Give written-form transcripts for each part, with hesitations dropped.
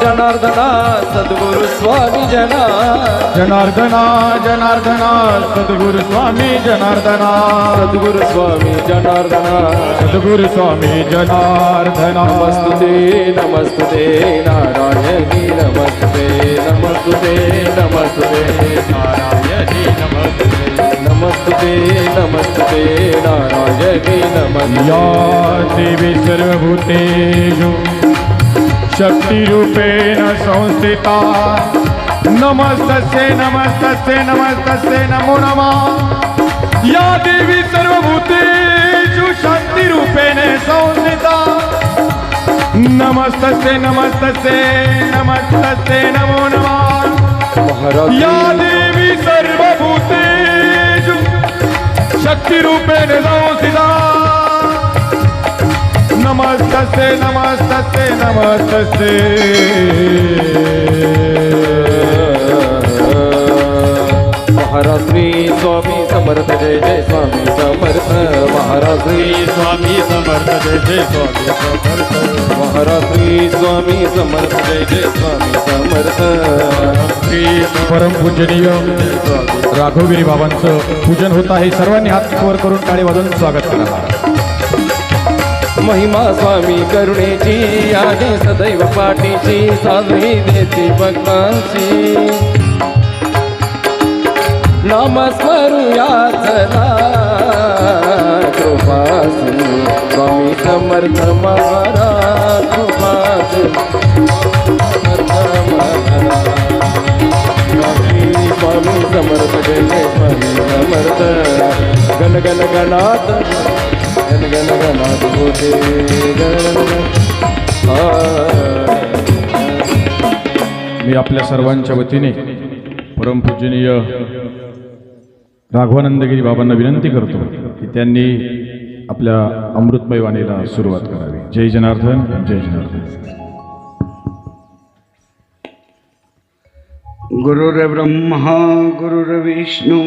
जनार्दना सद्गुरु स्वामी जनार्दना जनार्दना सद्गुरु स्वामी जनार्दना सद्गुरु स्वामी जनार्दना सद्गुरु स्वामी जनार्दना नमस्तुते नमस्तुते नारायणी नमस्ते नमस्तुते नमस्तुते नारायणी नमस्ते नमस्तुते नमस्तुते नारायणी नमस्ते या देवी सर्वभूतेषु शक्तिरूपेण संस्थिता नमस्तस्यै नमस्तस्यै नमस्तस्यै नमो नमः या देवी सर्वभूतेषु शक्तिरूपेण संस्थिता नमस्तस्यै नमस्तस्यै नमस्तस्यै नमो नमः या देवी सर्वभूतेषु शक्तिरूपेण संस्थिता नमस्तस्यै नमस्तस्यै नमस्तस्यै महाराज श्री स्वामी समर्थ जय जय स्वामी समर्थ महाराज श्री स्वामी समर्थ जय जय स्वामी समर्थ महाराज श्री स्वामी समर्थ जय जय स्वामी समर्थ परम पूजनीय राघवगिरी बाबांचं पूजन होत आहे. सर्वांनी हात वर करून टाळी वाजवून स्वागत करा. महिमा स्वामी करुणेची आहे सदैव पाठीची साधवी देती भक्तांची नाम स्मरूया चला कृपासिंधू स्वामी समर्थ महाराज कृपासिंधू स्वामी समर्थ जय जय स्वामी समर्थ गण गण गणात गण गण गणात होते मी आपल्या सर्वांच्या वतीने परमपूजनीय राघवानंदगिरी बाबांना विनंती करतो की त्यांनी आपल्या अमृतमय वाणीला सुरुवात करावी. जय जनार्दन जय जनार्दन. गुरुर्ब्रह्मा गुरुर्विष्णू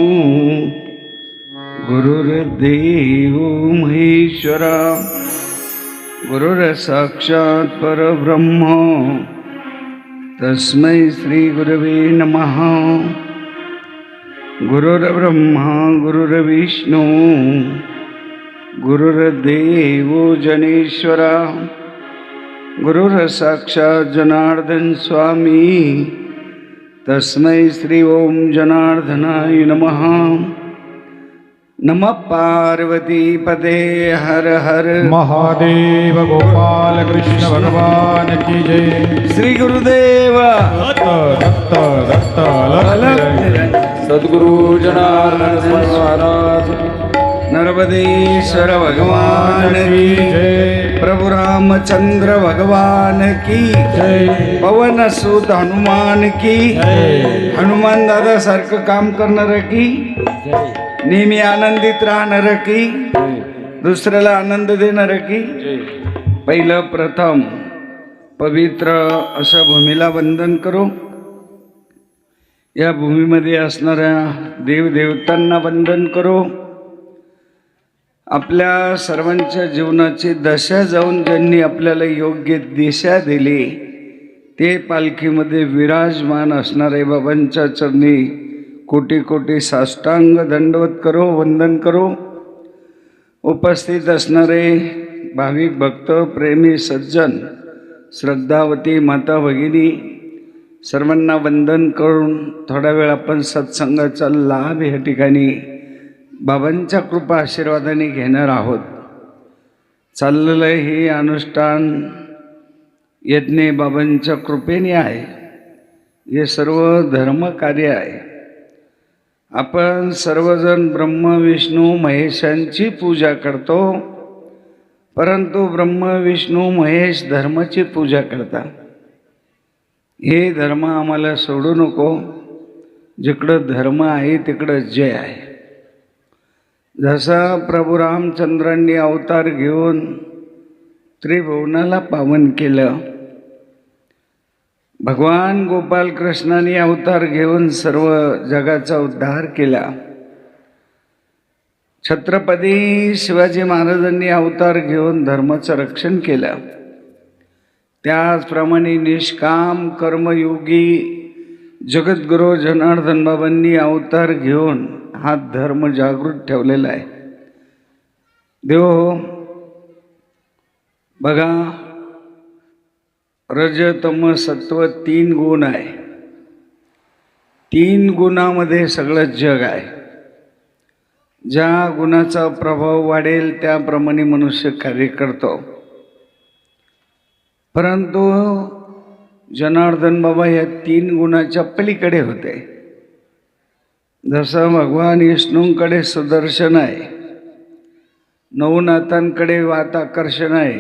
गुरुर्देव महेश्वरा गुरुर्साक्षात् परब्रह्म तस्मै श्री गुरवे नमः. गुरुर्ब्रह्मा गुरुर्विष्णू गुरुर्देव जनेश्वरा गुरुर्साक्षात् जनार्दन स्वामी तस्मै श्री ओम जनार्दनाय नमः. नमः पार्वती पते हर हर महादेव गोपाल कृष्ण भगवान की जय. श्री गुरुदेव दत्त दत्त दत्त लक्ष्मी. सद्गुरु जनार्दन महाराज नर्मदेश्वर भगवान की जय. प्रभु रामचंद्र भगवान की जय. पवन सुत हनुमान की हनुमान दादा सारखं काम करणार की नेहमी आनंदित राहणार की दुसऱ्याला आनंद देणार की. पहिलं प्रथम पवित्र अशा भूमीला वंदन करू. या भूमीमध्ये असणाऱ्या देवदेवतांना वंदन करू. आपल्या सर्वांच्या जीवनाची दशा जाऊन ज्यांनी आपल्याला योग्य दिशा दिली ते पालखीमध्ये विराजमान असणारे बाबांच्या चरणी कोटी कोटी साष्टांग दंडवत करो वंदन करो. उपस्थित असणारे भाविक भक्त प्रेमी सज्जन श्रद्धावती माता भगिनी सर्वांना वंदन करून थोडा वेळ आपण सत्संगाचा लाभ या ठिकाणी बाबांच्या कृपा आशीर्वादाने घेणार आहोत. चाललेलं हे अनुष्ठान यज्ञ बाबांच्या कृपेने आहे. हे सर्व धर्मकार्य आहे. आपण सर्वजण ब्रह्म विष्णू महेशांची पूजा करतो, परंतु ब्रह्म विष्णू महेश धर्माची पूजा करतात. हे धर्म आम्हाला सोडू नको. जिकडं धर्म आहे तिकडं जय आहे. जसा प्रभू रामचंद्रांनी अवतार घेऊन त्रिभुवनाला पावन केलं, भगवान गोपाल कृष्णाने अवतार घेऊन सर्व जगाचा उद्धार केला, छत्रपती शिवाजी महाराजांनी अवतार घेऊन धर्माचं रक्षण केलं, त्याचप्रमाणे निष्काम कर्मयोगी जगद्गुरू जनार्दन बाबांनी अवतार घेऊन हा धर्म जागृत ठेवलेला आहे. देव बघा, रज तम सत्व 3 गुण आहे. 3 गुणामध्ये सगळं जग आहे. ज्या गुणाचा प्रभाव वाढेल त्याप्रमाणे मनुष्य कार्य करतो. परंतु जनार्दन बाबा या 3 गुणाच्या पलीकडे होते. जसं भगवान विष्णूंकडे सुदर्शन आहे, नवनाथांकडे वाताकर्षण आहे,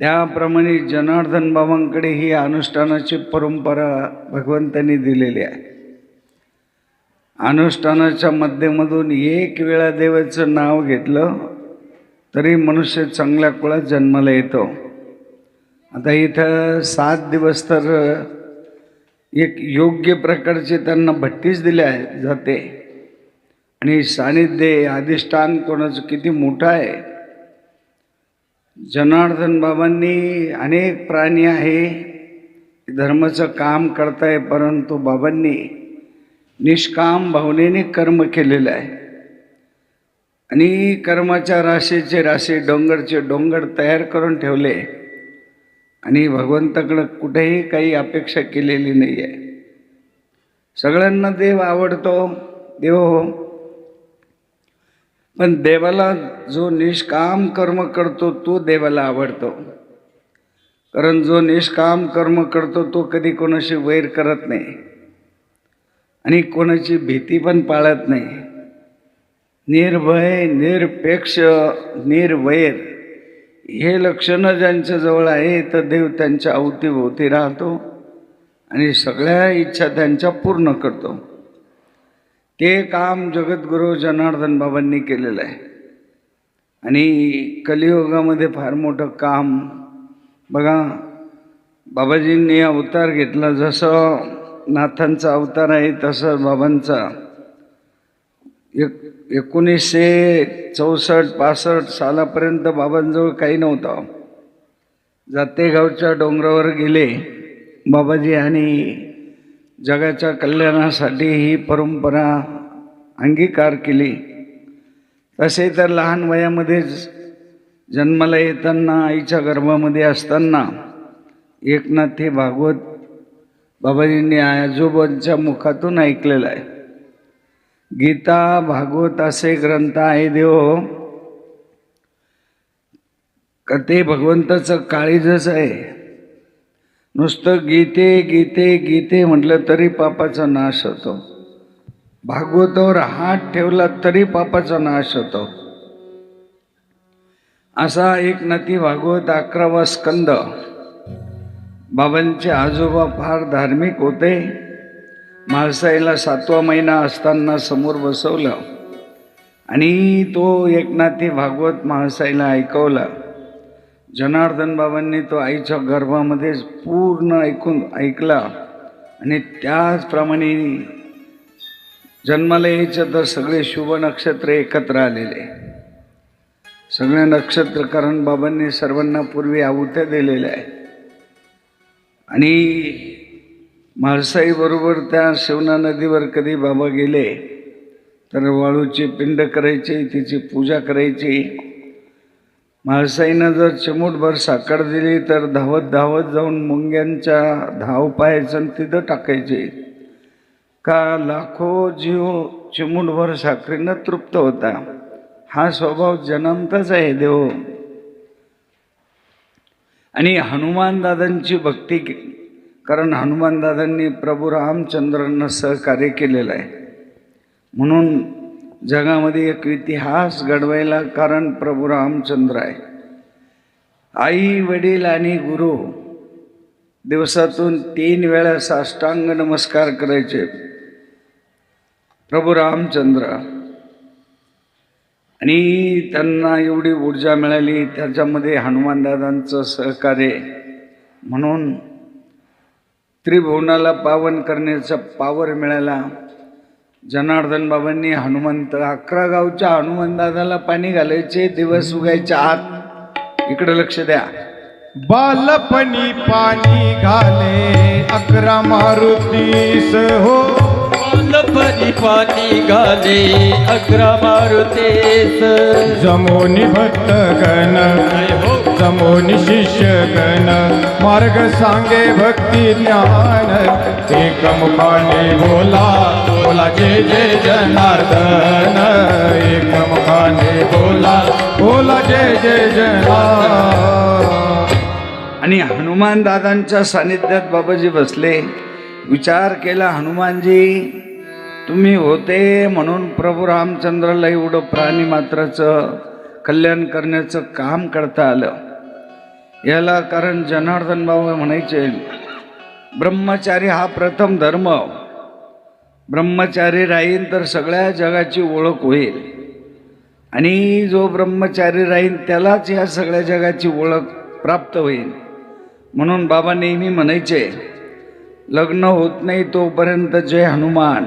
त्याप्रमाणे जनार्दन बाबांकडे ही अनुष्ठानाची परंपरा भगवंतांनी दिलेली आहे. अनुष्ठानाच्या माध्यमातून 1 वेळा देवाचं नाव घेतलं तरी मनुष्य चांगल्या कुळात जन्माला येतो. आता इथं 7 दिवस तर एक योग्य प्रकारचे त्यांना भट्टीच दिल्या जाते. आणि सानिध्य अधिष्ठान कोणाचं किती मोठं आहे. जनार्दन बाबांनी अनेक प्राणी आहे धर्माचं काम करताय, परंतु बाबांनी निष्काम भावनेने कर्म केलेलं आहे. आणि कर्माच्या राशीचे राशी, डोंगरचे डोंगर तयार करून ठेवले आणि भगवंताकडं कुठेही काही अपेक्षा केलेली नाही आहे. सगळ्यांना देव आवडतो, देव, पण देवाला जो निष्काम कर्म करतो तो देवाला आवडतो. कारण जो निष्काम कर्म करतो तो कधी कोणाशी वैर करत नाही आणि कोणाची भीती पण पाळत नाही. निर्भय, निरपेक्ष, निर्वैर हे लक्षणं ज्यांच्या जवळ आहे तर देव त्यांच्या अवतीभोवती राहतो आणि सगळ्या इच्छा त्यांच्या पूर्ण करतो. ते काम जगद्गुरू जनार्दन बाबांनी केलेलं आहे. आणि कलियुगामध्ये फार मोठं काम बघा, बाबाजींनी अवतार घेतला. जसं नाथांचा अवतार आहे तसं बाबांचा 1964-65 सालापर्यंत बाबांजवळ काही नव्हतं. जातेगावच्या डोंगरावर गेले बाबाजी आणि जगाच्या कल्याणासाठी ही परंपरा अंगीकार केली. तसे तर लहान वयामध्येच जन्माला येताना आईच्या गर्भामध्ये असताना एकनाथी भागवत बाबाजींनी आजोबांच्या मुखातून ऐकलेलं आहे. गीता भागवत असे ग्रंथ आहे देव का ते भगवंताचं काळीजच आहे. नुसतं गीते गीते गीते म्हटलं तरी पापाचा नाश होतो. भागवतावर हात ठेवला तरी पापाचा नाश होतो. असा एकनाथी भागवत 11वा स्कंद. बाबांचे आजोबा फार धार्मिक होते. म्हाळसाईला 7वा महिना असताना समोर बसवलं आणि तो एकनाथी भागवत म्हाळसाईला ऐकवला. जनार्दन बाबांनी तो आईच्या गर्भामध्येच पूर्ण ऐकला आणि त्याचप्रमाणे जन्माला यायचं तर सगळे शुभ नक्षत्र एकत्र आलेले. सगळ्या नक्षत्रकारण बाबांनी सर्वांना पूर्वी आहुत्या दिलेल्या आहे. आणि म्हाळसाई बरोबर त्या शिवना नदीवर कधी बाबा गेले तर वाळूची पिंड करायची, तिची पूजा करायची. म्हाळसाईनं जर चिमूटभर साखर दिली तर धावत धावत जाऊन मुंग्यांच्या धाव पाहायचं आणि तिथं टाकायचे. का लाखो जीव चिमूटभर साखरेनं तृप्त होता. हा स्वभाव जन्मताच आहे देव. आणि हनुमान दादांची भक्ती, कारण हनुमान दादांनी प्रभू रामचंद्रांना सहकार्य केलेलं आहे. म्हणून जगामध्ये एक इतिहास घडवायला कारण प्रभू रामचंद्र आहे. आई वडील आणि गुरु दिवसातून 3 वेळा साष्टांग नमस्कार करायचे प्रभू रामचंद्र. आणि त्यांना एवढी ऊर्जा मिळाली त्याच्यामध्ये हनुमानदादांचं सहकार्य. म्हणून त्रिभुवनाला पावन करण्याचा पावर मिळाला. जनार्दन बाबांनी हनुमंत 11 गावच्या हनुमानदादाला पाणी घालायचे दिवस उगायच्या आत. इकडे लक्ष द्या. बालपणी पाणी घाले 11 मारुतीस हो. बालपणी पाणी घाले 11 मारुतीस. जमोनी भक्तगण जमोनी शिष्यगण मार्ग सांगे भक्ती ज्ञान. एकमुखाने बोला बोला जय जय जनार्दन. एकमुखाने बोला बोला जय जय जनार्दन. आणि हनुमान दादांच्या सानिध्यात बाबाजी बसले. विचार केला, हनुमानजी तुम्ही होते म्हणून प्रभू रामचंद्राला एवढं प्राणी मात्राचं कल्याण करण्याचं काम करता आलं. याला कारण जनार्दन बाबा म्हणायचे, ब्रह्मचारी हा प्रथम धर्म. ब्रह्मचारी राहील तर सगळ्या जगाची ओळख होईल, आणि जो ब्रह्मचारी राहील त्यालाच या सगळ्या जगाची ओळख प्राप्त होईल. म्हणून बाबा नेहमी म्हणायचे, लग्न होत नाही तोपर्यंत जय हनुमान,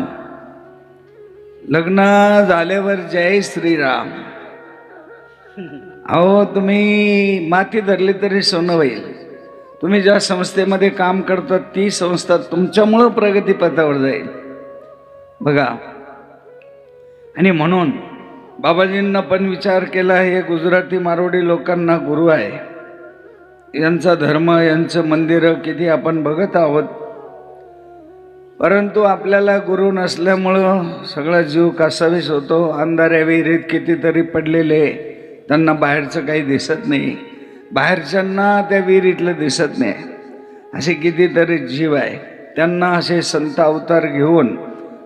लग्न झाल्यावर जय श्रीराम. अहो तुम्ही माती धरली तरी सोनं होईल. तुम्ही ज्या संस्थेमध्ये काम करता ती संस्था तुमच्यामुळं प्रगतीपथावर जाईल बघा. आणि म्हणून बाबाजींना पण विचार केला, हे गुजराती मारवाडी लोकांना गुरु आहे, यांचा धर्म यांचं मंदिरं किती आपण बघत आहोत, परंतु आपल्याला गुरु नसल्यामुळं सगळा जीव कासावीस होतो. अंधाऱ्या विहिरीत कितीतरी पडलेले, त्यांना बाहेरचं काही दिसत नाही, बाहेरच्यांना त्या विहिरीतलं दिसत नाही. असे कितीतरी जीव आहे, त्यांना असे संत अवतार घेऊन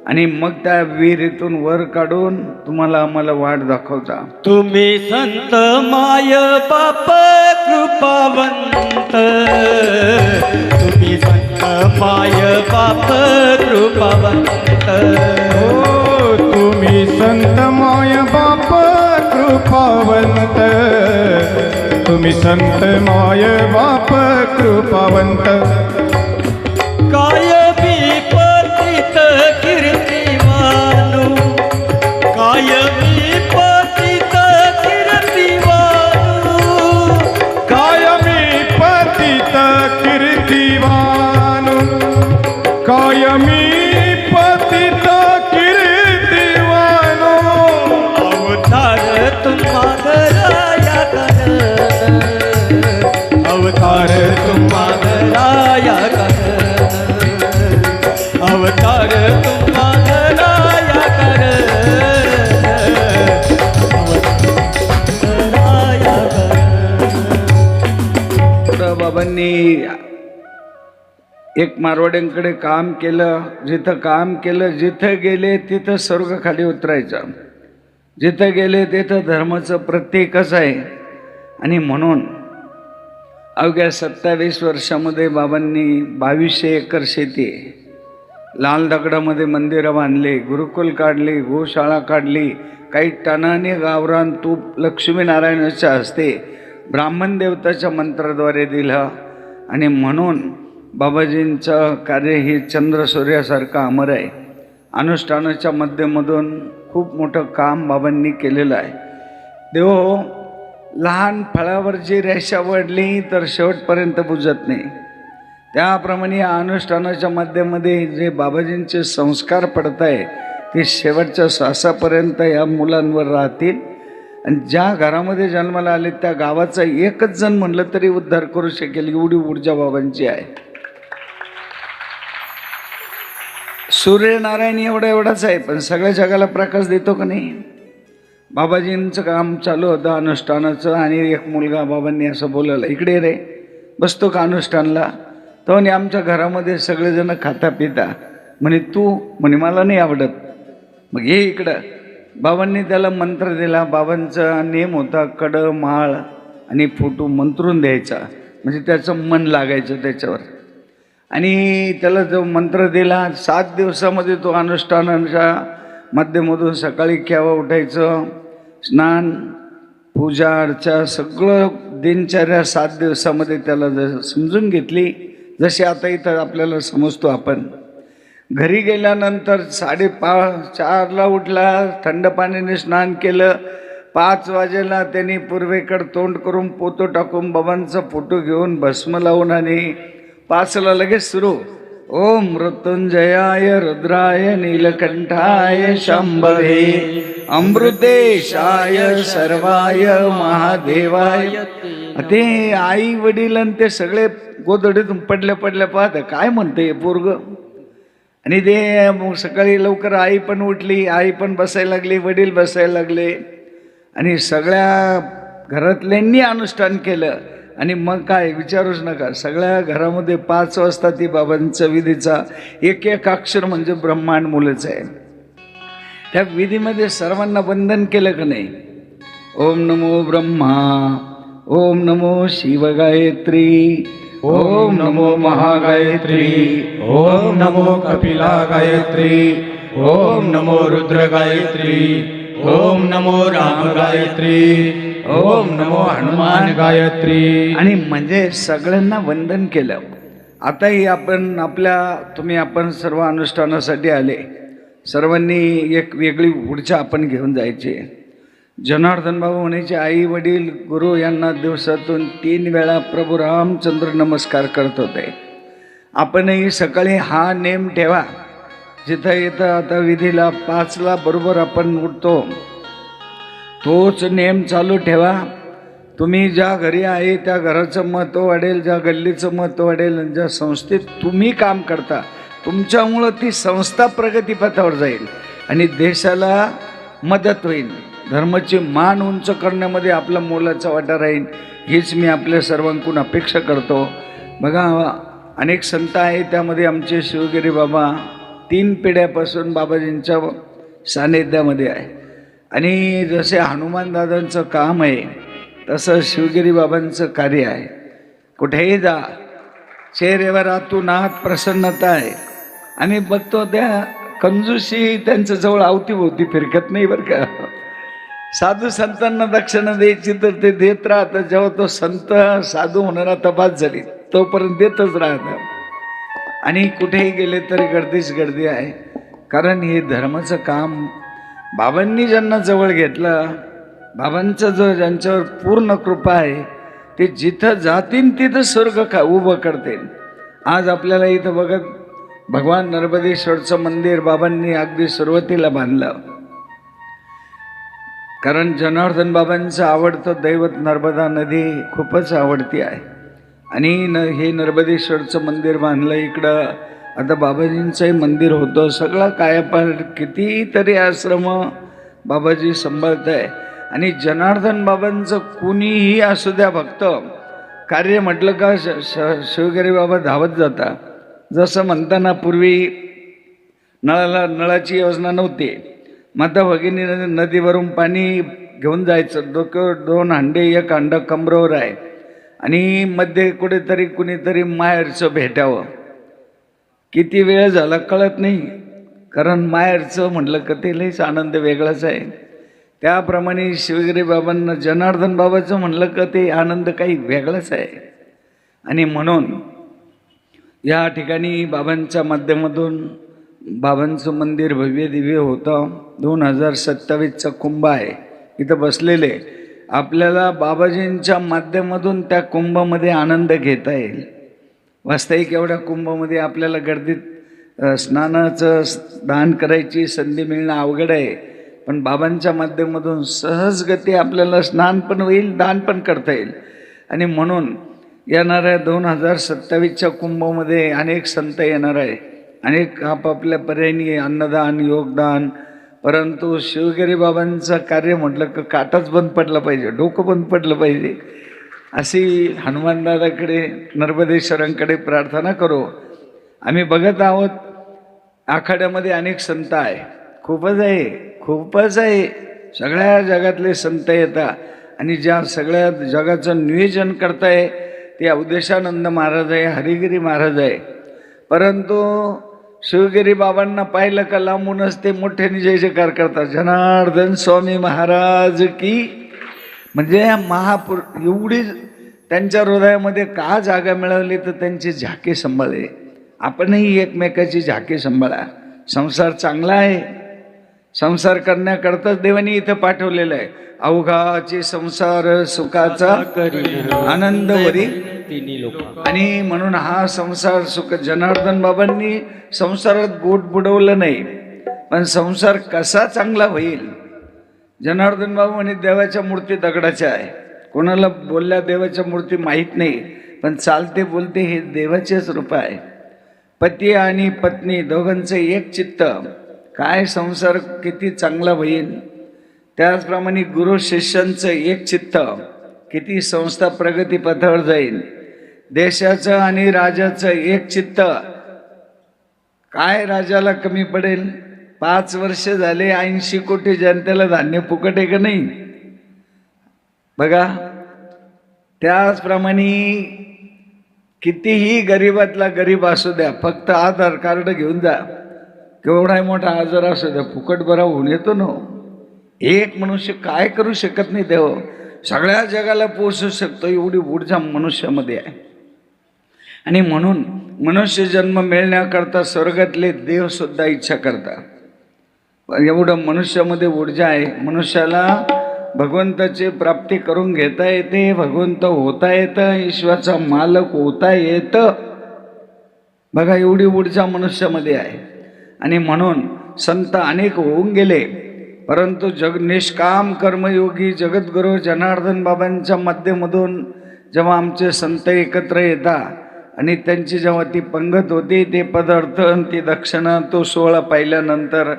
आणि मग त्या विहिरीतून वर काढून तुम्हाला आम्हाला वाट दाखवता. तुम्ही संत माय बाप कृपावंत. तुम्ही संत माय बाप कृपावंत. हो तुम्ही संत माय बाप कृपावंत. तुम्ही संत माय बाप कृपावंत. काय विपरीत कीर्तिवानु. काय विपरीत कीर्तिवानु. कायमी पतित कीर्तिवानु. कायमी पतित कीर्तिवानु. अवतार तुम्हा धराया कर. अवतार तुम्हा धराया कर. अवतार तुम्हा धराया कर. धराया कर. पुढं बाबांनी एक मारवाड्यांकडे काम केलं. जिथं काम केलं, जिथं गेले तिथं स्वर्ग खाली उतरायचं, जिथं गेले तिथं धर्माचं प्रतीकच आहे. आणि म्हणून अवघ्या 27 वर्षामध्ये बाबांनी 2200 एकर शेती, लाल दगडामध्ये मंदिरं बांधली, गुरुकुल काढली, गोशाळा काढली, काही टनाने गावरान तूप लक्ष्मीनारायणाच्या हस्ते ब्राह्मण देवताच्या मंत्राद्वारे दिलं. आणि म्हणून बाबाजींचं कार्य हे चंद्र सूर्यासारखं अमर आहे. अनुष्ठानाच्या माध्यमातून खूप मोठं काम बाबांनी केलेलं आहे. देव लहान फळावर जी रेषा वडली तर शेवटपर्यंत बुजत नाही, त्याप्रमाणे या अनुष्ठानाच्या माध्यमामध्ये जे बाबाजींचे संस्कार पडत आहे ते शेवटच्या श्वासापर्यंत या मुलांवर राहतील. आणि ज्या घरामध्ये जन्माला आले त्या गावाचा एकच जण म्हणलं तरी उद्धार करू शकेल, एवढी ऊर्जा बाबांची आहे. सूर्यनारायण एवढाच आहे, पण सगळ्या जगाला प्रकाश देतो का नाही. बाबाजींचं काम चालू होतं अनुष्ठानाचं, आणि एक मुलगा बाबांनी असं बोलवलं, इकडे रे, बसतो का अनुष्ठानला. तो आणि आमच्या घरामध्ये सगळेजण खाता पिता. म्हणे तू, म्हणे मला नाही आवडत, मग ये इकडं. बाबांनी त्याला मंत्र दिला. बाबांचा नेम होता कड माळ आणि फोटो मंत्रून द्यायचा, म्हणजे त्याचं मन लागायचं त्याच्यावर. आणि त्याला जो मंत्र दिला 7 दिवसामध्ये तो अनुष्ठानाच्या माध्यमातून सकाळी केव्हा उठायचं, स्नान पूजा अर्चा सगळं दिनचर्या 7 दिवसामध्ये त्याला समजून घेतली, जशी आता इथं आपल्याला समजतो आपण. घरी गेल्यानंतर 4:30ला उठला, थंड पाण्याने स्नान केलं, 5 वाजेला त्यांनी पूर्वेकडे तोंड करून पोतो टाकून बाबांचा फोटो घेऊन भस्म लावून आणि 5 ला लगेच सुरू, ओम मृत्युंजयाय रुद्राय नीलकंठाय शंभवे अमृतेशाय सर्वाय महादेवाय. ते आई वडील आणि ते सगळे गोधडीतून पडल्या पाहत काय म्हणते पोरग. आणि ते मग सकाळी लवकर आई पण उठली, आई पण बसायला लागली, वडील बसायला लागले आणि सगळ्या घरातल्यांनी अनुष्ठान केलं. आणि मग काय विचारूच नका, सगळ्या घरामध्ये 5 वाजता ती बाबांचा विधीचा एक एक अक्षर म्हणजे ब्रह्मांड मुलंच आहे. त्या विधीमध्ये सर्वांना वंदन केलं का नाही? ओम नमो ब्रह्मा, ओम नमो शिवगायत्री, ओम नमो महागायत्री, ओम नमो कपिला गायत्री, ओम नमो रुद्र गायत्री, ओम नमो राम गायत्री, ओम नमो हनुमान गायत्री. आणि म्हणजे सगळ्यांना वंदन केलं. आताही आपण सर्व अनुष्ठानासाठी आले, सर्वांनी एक वेगळी ऊर्जा आपण घेऊन जायची. जनार्दन बाबा म्हणायचे आई वडील गुरु यांना दिवसातून 3 वेळा प्रभू रामचंद्र नमस्कार करत होते. आपणही सकाळी हा नेम ठेवा. जिथं येतं आता विधीला 5 ला बरोबर आपण उठतो, तोच नेम चालू ठेवा. तुम्ही ज्या घरी आहे त्या घराचं महत्त्व वाढेल, ज्या गल्लीचं महत्त्व वाढेल, आणि ज्या संस्थेत तुम्ही काम करता तुमच्यामुळं ती संस्था प्रगतीपथावर जाईल आणि देशाला मदत होईल. धर्माची मान उंच करण्यामध्ये आपला मोलाचा वाटा राहील, हीच मी आपल्या सर्वांकडून अपेक्षा करतो. बघा अनेक संत आहे, त्यामध्ये आमचे शिवगिरी बाबा 3 पिढ्यापासून बाबाजींच्या सानिध्यामध्ये आहे. आणि जसे हनुमान दादांचं काम आहे तसं शिवगिरी बाबांचं कार्य आहे. कुठेही जा चेहऱ्यावर आतूनात प्रसन्नता आहे. आम्ही बघतो त्या कंजूशी त्यांच्या जवळ अवतीभोवती फिरकत नाही बरं का. साधू संतांना दक्षिणा द्यायची तर ते देत राहतात, जेव्हा तो संत साधू होणारा तपास झाली तोपर्यंत देतच राहतात. आणि कुठेही गेले तरी गर्दीच गर्दी आहे. कारण हे धर्माचं काम बाबांनी ज्यांना जवळ घेतलं, बाबांचं जो ज्यांच्यावर पूर्ण कृपा आहे, ते जिथं जातील तिथं स्वर्ग उभं करतील. आज आपल्याला इथं बघत भगवान नर्मदेश्वरचं मंदिर बाबांनी अगदी सुरुवातीला बांधलं. कारण जनार्दन बाबांचं आवडतं दैवत नर्मदा नदी खूपच आवडती आहे. आणि हे नर्मदेश्वरचं मंदिर बांधलं इकडं. आता बाबाजींचंही मंदिर होतं, सगळं कायापालट कितीतरी आश्रम बाबाजी सांभाळत आहे. आणि जनार्दन बाबांचं कुणीही असू द्या भक्त कार्य म्हटलं का शिवगिरी बाबा धावत जाता. जसं म्हणताना पूर्वी नळाची योजना नव्हती, माता भगिनी नदीवरून पाणी घेऊन जायचं. 2 हांडे, 1 हांडं कमरेवर आहे आणि मध्ये कुठेतरी कुणीतरी माहेरचं भेटावं. किती वेळ झाला कळत नाही, कारण माहेरचं म्हटलं का ते लईच आनंद वेगळाच आहे. त्याप्रमाणे शिवगिरी बाबांना जनार्दन बाबाचं म्हणलं का ते आनंद काही वेगळाच आहे. आणि म्हणून या ठिकाणी बाबांच्या माध्यमातून बाबांचं मंदिर भव्य दिव्य होतं. 2027चा कुंभ आहे, इथं बसलेले आपल्याला बाबाजींच्या माध्यमातून त्या कुंभामध्ये आनंद घेता येईल. वास्तविक एवढ्या कुंभामध्ये आपल्याला गर्दीत स्नानाचं दान करायची संधी मिळणं अवघड आहे, पण बाबांच्या माध्यमातून सहजगती आपल्याला स्नान पण होईल, दान पण करता येईल. आणि म्हणून येणाऱ्या 2027च्या कुंभामध्ये अनेक संत येणार आहे, अनेक आपापल्या पर्यायी अन्नदान, योगदान. परंतु शिवगिरी बाबांचं कार्य म्हटलं का काटाच बंद पडला पाहिजे, डोकं बंद पडलं पाहिजे, अशी हनुमानदादाकडे नर्मदेश्वरांकडे प्रार्थना करू. आम्ही बघत आहोत आखाड्यामध्ये अनेक संत आहे, खूपच आहे. सगळ्या जगातले संत येतात आणि ज्या सगळ्या जगाचं नियोजन करताय ते अवधेशानंद महाराज आहे, हरिगिरी महाराज आहे. परंतु शिवगिरी बाबांना पाहिलं का लांबूनच ते मोठ्याने जय जयकार करतात, जनार्दन स्वामी महाराज की. म्हणजे एवढी त्यांच्या हृदयामध्ये का जागा मिळवली तर त्यांची झाके सांभाळले. आपणही एकमेकाची झाके सांभाळा. संसार चांगला आहे, संसार करण्याकरताच देवानी इथं पाठवलेलं आहे. अवघाची संसार सुखाचा आनंद वरी तिन्ही लोक आणि म्हणून हा संसार सुख जनार्दन बाबांनी संसारात बोट बुडवलं नाही, पण संसार कसा चांगला होईल. जनार्दन बाबा म्हणे देवाच्या मूर्ती दगडाच्या आहे. कोणाला बोलल्या देवाच्या मूर्ती माहीत नाही, पण चालते बोलते हे देवाचेच रूप आहे. पती आणि पत्नी दोघांचं एक चित्त, काय संसार किती चांगला होईल. त्याचप्रमाणे गुरु शिष्यांचं एक चित्त, किती संस्था प्रगती पथावर जाईल. देशाचं आणि राजाचं एक चित्त, काय राजाला कमी पडेल. 5 वर्ष झाले 80 कोटी जनतेला धान्य फुकट आहे का नाही बघा. त्याचप्रमाणे कितीही गरीबातला गरीब असू द्या, फक्त आधार कार्ड घेऊन जा. केवढा मोठा आजार असू द्या, फुकट बरा होऊन येतो ना. एक मनुष्य काय करू शकत नाही, देव सगळ्या जगाला पोचू शकतो, एवढी ऊर्जा मनुष्यामध्ये आहे. आणि म्हणून मनुष्य जन्म मिळण्याकरता स्वर्गातले देव सुद्धा इच्छा करतात. एवढं मनुष्यामध्ये ऊर्जा आहे. मनुष्याला भगवंताची प्राप्ती करून घेता येते, भगवंत होता येतं, ईश्वराचा मालक होता येतं. बघा एवढी ऊर्जा मनुष्यामध्ये आहे. आणि म्हणून संत अनेक होऊन गेले, परंतु निष्काम कर्मयोगी जगद्गुरू जनार्दन बाबांच्या माध्यमातून जेव्हा आमचे संत एकत्र येतात आणि त्यांची जेव्हा ती पंगत होती, ते पदार्थ ती दक्षिणा तो सोहळा पाहिल्यानंतर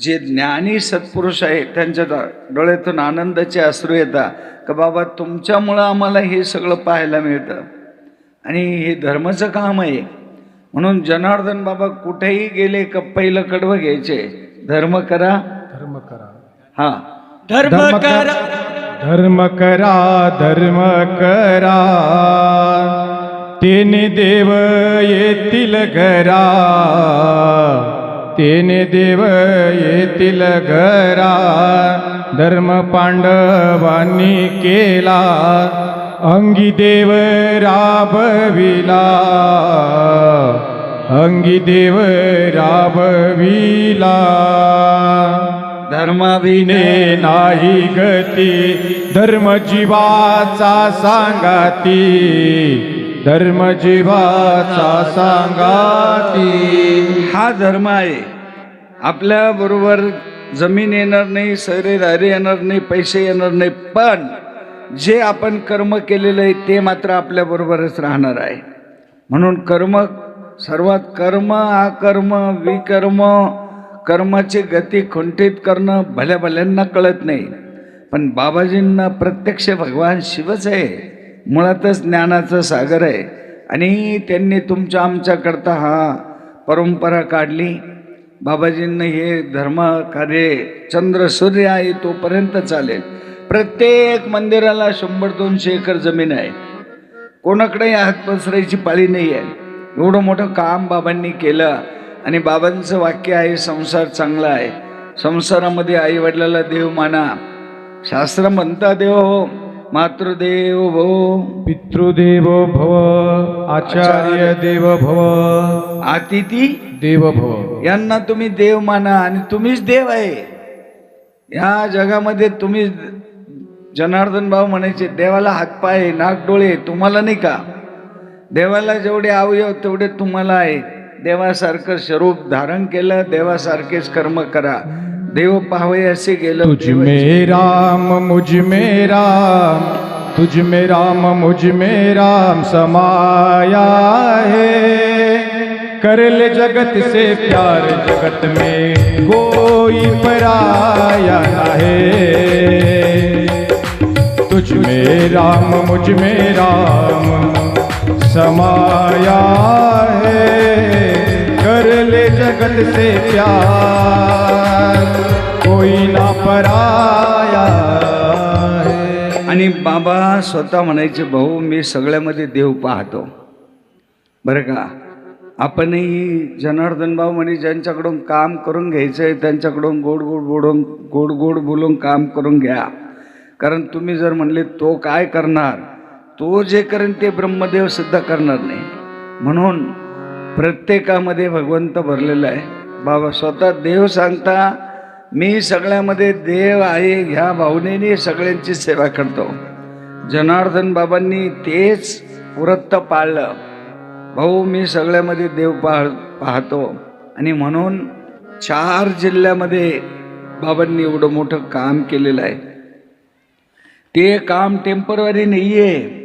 जे ज्ञानी सत्पुरुष आहेत त्यांच्या डोळ्यातून आनंदाचे अश्रू येतात का बाबा तुमच्यामुळं आम्हाला हे सगळं पाहायला मिळतं. आणि हे धर्माचं काम आहे. म्हणून जनार्दन बाबा कुठेही गेले का पहिलं कडवं घ्यायचे, धर्म करा धर्म करा. हा धर्म करा धर्म करा धर्म करा, तेने देव येतील घरा, तेने देव येतील घरा. धर्म पांडवांनी केला, अंगी देव राबविला, अंगी देव राबविला. धर्माविने नाही गती, धर्म जीवाचा सांगाती, धर्म जीवाचा सांगाती. हा धर्म आहे. आपल्या बरोबर जमीन येणार नाही, शरीरधारी येणार नाही, पैसे येणार नाही, पण जे आपण कर्म केलेलं आहे ते मात्र आपल्या बरोबरच राहणार आहे. म्हणून कर्म सर्वात कर्म अकर्म विकर्म, कर्माची गती खुंटीत करणं भल्या भल्यांना कळत नाही, पण बाबाजींना प्रत्यक्ष भगवान शिवच आहे, मुळातच ज्ञानाचं सागर आहे. आणि त्यांनी तुमच्या आमच्याकरता हा परंपरा काढली. बाबाजींना हे धर्म कार्य चंद्र सूर्य आहे तोपर्यंत चालेल. प्रत्येक मंदिराला 100-200 एकर जमीन आहे. कोणाकडेही हात पसरायची पाळी नाही आहे. एवढं मोठं काम बाबांनी केलं. आणि बाबांचं वाक्य आहे संसार चांगला आहे. संसारामध्ये आई वडिलाला देव माना. शास्त्र म्हणता देव हो, मातृदेव भव, पितृदेव भव, आचार्य देव भव, अतिथी देव भव. यांना तुम्ही देव माना आणि तुम्हीच देव आहे. या जगामध्ये तुम्ही जनार्दन भाऊ म्हणायचे देवाला हातपाय नाक डोळे तुम्हाला नाही का, देवाला जेवढे अवयव तेवढे तुम्हाला आहे. देवासारखं स्वरूप धारण केलं, देवासारखेच कर्म करा. देव पाहावे असे गेलं. तुझ में राम मुझ में राम, तुझ में राम मुझ में राम समाया है. कर ले जगत से प्यार, जगत में कोई पराया है. तुझ में राम मुझ में राम समाया है. कर ले जगत से प्यार, कोई ना पराया है. आणि बाबा स्वतः म्हणायचे भाऊ मी सगळ्यामध्ये देव पाहतो. बरं का, आपणही जनार्दन भाऊ म्हणे ज्यांच्याकडून काम करून घ्यायचंय त्यांच्याकडून गोड गोड बोलून काम करून घ्या. कारण तुम्ही जर म्हणले तो काय करणार, तो जे करेन ते ब्रह्मदेव सुद्धा करणार नाही. म्हणून प्रत्येकामध्ये भगवंत भरलेला आहे. बाबा स्वतः देव सांगता मी सगळ्यामध्ये देव आहे ह्या भावनेने सगळ्यांची सेवा करतो. जनार्दन बाबांनी तेच व्रत पाळलं. भाऊ मी सगळ्यामध्ये देव पाहतो आणि म्हणून 4 जिल्ह्यामध्ये बाबांनी एवढं मोठं काम केलेलं आहे. ते काम टेम्पररी नाहीये.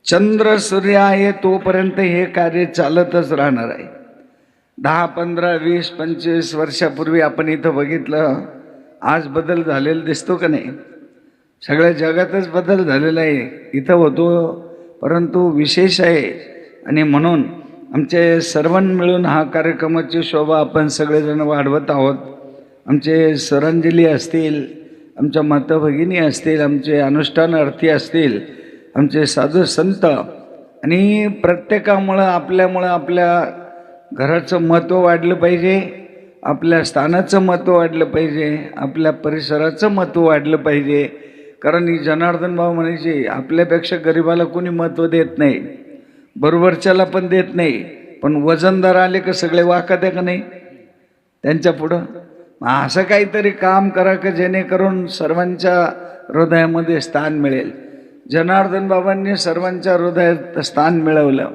चंद्र सूर्य आहे तोपर्यंत हे कार्य चालतच राहणार आहे. 10, 15, 20, 25 वर्षापूर्वी आपण इथं बघितलं, आज बदल झालेला दिसतो का नाही? सगळ्या जगातच बदल झालेला आहे. इथं होतो परंतु विशेष आहे आणि म्हणून आमचे सर्वांनी मिळून हा कार्यक्रमाची शोभा आपण सगळेजण वाढवत आहोत. आमचे सरांजली असतील, आमच्या माता भगिनी असतील, आमचे अनुष्ठानार्थी असतील, आमचे साधू संत आणि प्रत्येकामुळं आपल्या घराचं महत्त्व वाढलं पाहिजे, आपल्या स्थानाचं महत्त्व वाढलं पाहिजे, आपल्या परिसराचं महत्त्व वाढलं पाहिजे. कारण ही जनार्दन भाऊ म्हणायचे आपल्यापेक्षा गरिबाला कोणी महत्त्व देत नाही, बरोबरच्याला पण देत नाही, पण वजनदार आले का सगळे वाकत आहे का नाही त्यांच्या पुढं. असं काहीतरी काम करा का जेणेकरून सर्वांच्या हृदयामध्ये स्थान मिळेल. जनार्दन बाबांनी सर्वांच्या हृदयात स्थान मिळवलं.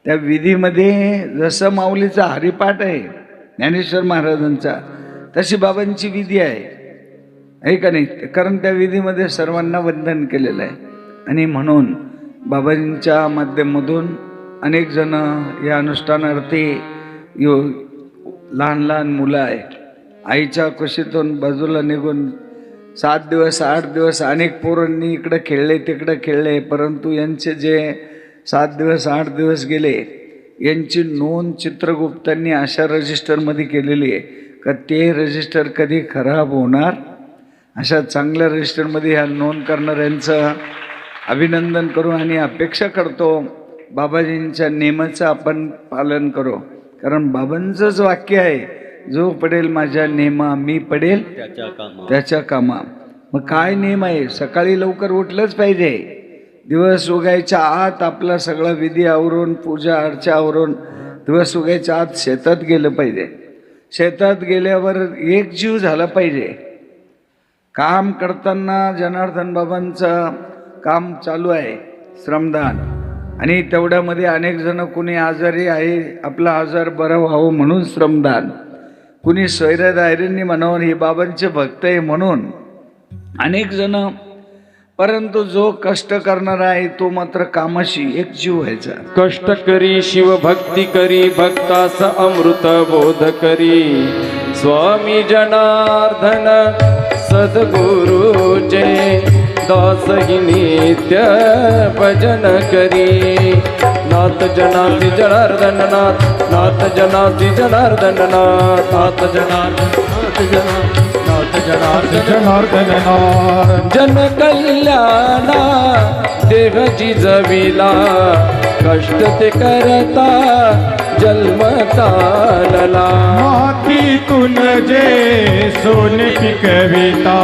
त्या विधीमध्ये जसं माऊलीचा हरिपाठ आहे ज्ञानेश्वर महाराजांचा, तशी बाबांची विधी आहे का नाही? कारण त्या विधीमध्ये सर्वांना वंदन केलेलं आहे आणि म्हणून बाबांच्या माध्यमातून अनेक जण या अनुष्ठानार्थी लहान लहान मुलं आहे आईच्या कुशीतून बाजूला निघून 7 दिवस 8 दिवस अनेक पोरांनी इकडं खेळले तिकडं खेळले, परंतु यांचे जे 7 दिवस 8 दिवस गेले यांची नोंद चित्रगुप्तांनी अशा रजिस्टरमध्ये केलेली आहे का ते रजिस्टर कधी खराब होणार. अशा चांगल्या रजिस्टरमध्ये ह्या नोंद करणाऱ्यांचं अभिनंदन करू आणि अपेक्षा करतो बाबाजींच्या नेमाचं आपण पालन करू. कारण बाबांचंच वाक्य आहे, जो पडेल माझ्या नेमा मी पडेल त्याच्या कामा. मग काय नेम आहे? सकाळी लवकर उठलंच पाहिजे. दिवस उगायच्या आत आपला सगळा विधी आवरून पूजा अर्चा आवरून दिवस उगायच्या आत शेतात गेलं पाहिजे. शेतात गेल्यावर एक जीव झाला पाहिजे. काम करताना जनार्दन बाबांचं काम चालू आहे श्रमदान, आणि तेवढ्यामध्ये अनेक जण कुणी आजारी आहे आपला आजार बरा व्हावं म्हणून श्रमदान, कुणी स्वैरदायरींनी म्हणावं हे बाबांचे भक्त आहे म्हणून अनेक जण. परंतु जो कष्ट करणारा आहे तो मात्र कामाशी एकजीव व्हायचा. कष्ट करी शिव भक्ती करी भक्तास अमृत बोध करी. स्वामी जनार्दन सद्गुरुचे दासही नित्य भजन करी. नाथ जनार्दन जनार्दन नाथ, नाथ जनार्दन जनार्दन नाथ, नाथ जनार्दन जनार्दन जन कल्याणा देह जिजविला. कष्ट ते करता जन्म चालला. मातीतून जे सोने पिकविता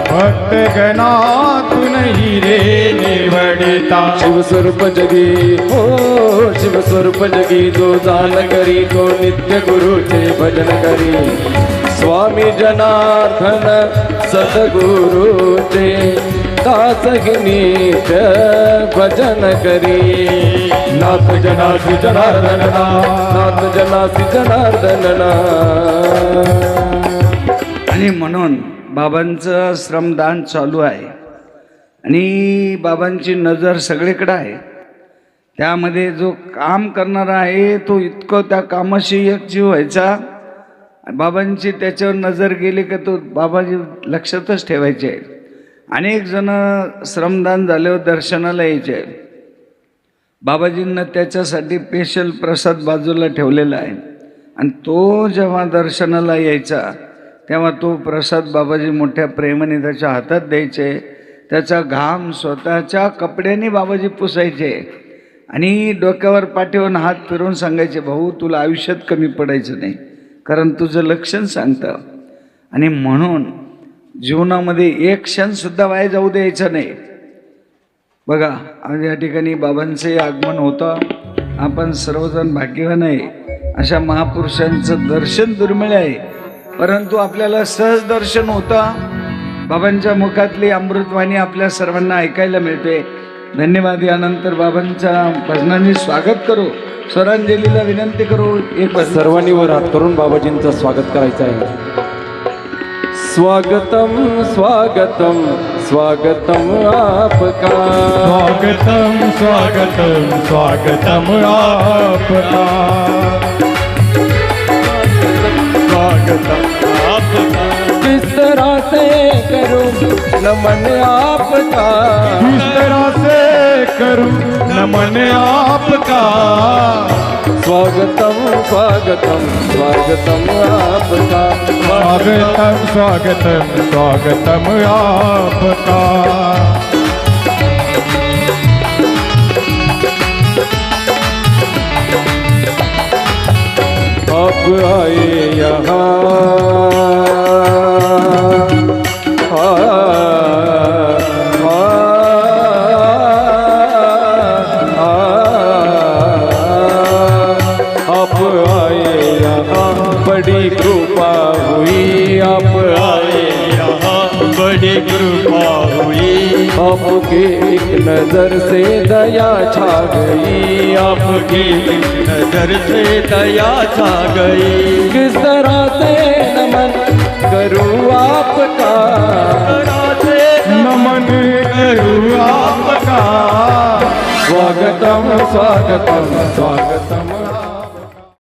भक्त गणातून हिरे निवडिता. शिवस्वरूप जगी हो शिवस्वरूप जगी, जो जाण करी तो नित्य गुरुचे भजन करी. स्वामी जनार्दन सद्गुरुचे दासही नित्य भजन करी. नाथ जनासी जनार्दन नाथ जनासी जनार्दन. आणि म्हणून बाबांचं श्रमदान चालू आहे आणि बाबांची नजर सगळीकडे आहे. त्यामध्ये जो काम करणारा आहे तो इतकं त्या कामाशी एकजीव व्हायचा. बाबांची त्याच्यावर नजर गेली का तो बाबाजी लक्षातच ठेवायचे. अनेक जण श्रमदान झाल्यावर दर्शनाला यायचे. बाबाजींना त्याच्यासाठी स्पेशल प्रसाद बाजूला ठेवलेला आहे आणि तो जेव्हा दर्शनाला यायचा तेव्हा तो प्रसाद बाबाजी मोठ्या प्रेमाने त्याच्या हातात द्यायचे. त्याचा घाम स्वतःच्या कपड्याने बाबाजी पुसायचे आणि डोक्यावर पाठीवर हात फिरवून सांगायचे, भाऊ तुला आयुष्यात कमी पडायचं नाही, कारण तुझं लक्षण सांगतं. आणि म्हणून जीवनामध्ये एक क्षण सुद्धा वाया जाऊ द्यायचं नाही. बघा आज या ठिकाणी बाबांचे आगमन होतं. आपण सर्वजण भाग्यवान आहे. अशा महापुरुषांचं दर्शन दुर्मिळ आहे. परंतु आपल्याला सहज दर्शन होतं. बाबांच्या मुखातली अमृतवाणी आपल्या सर्वांना ऐकायला मिळते. धन्यवाद. यानंतर बाबांच्या भजनाने स्वागत करू. स्वरांजलीला विनंती करू. एक भजन सर्वांनी वर हात करून बाबाजींचं स्वागत करायचं आहे. स्वागतम स्वागतम स्वागतम आपका, स्वागतम स्वागतम स्वागतम आपका, स्वागतम आपका। किस तरह से करूं नमन आपका, किस तरह से करूं नमन आपका, स्वागतम स्वागतम स्वागतम आपका, स्वागतम स्वागतम स्वागतम आपका। आप आए यहाँ आप आए यहाँ बड़ी कृपा हुई, आप आए यहाँ बड़ी कृपा हुई, आपकी एक नजर से दया छा गई, आपकी नजर से दया छा गई। किस तरह से नमन करूँ आपका, नमन करूं आपका, स्वागतम स्वागतम स्वागतम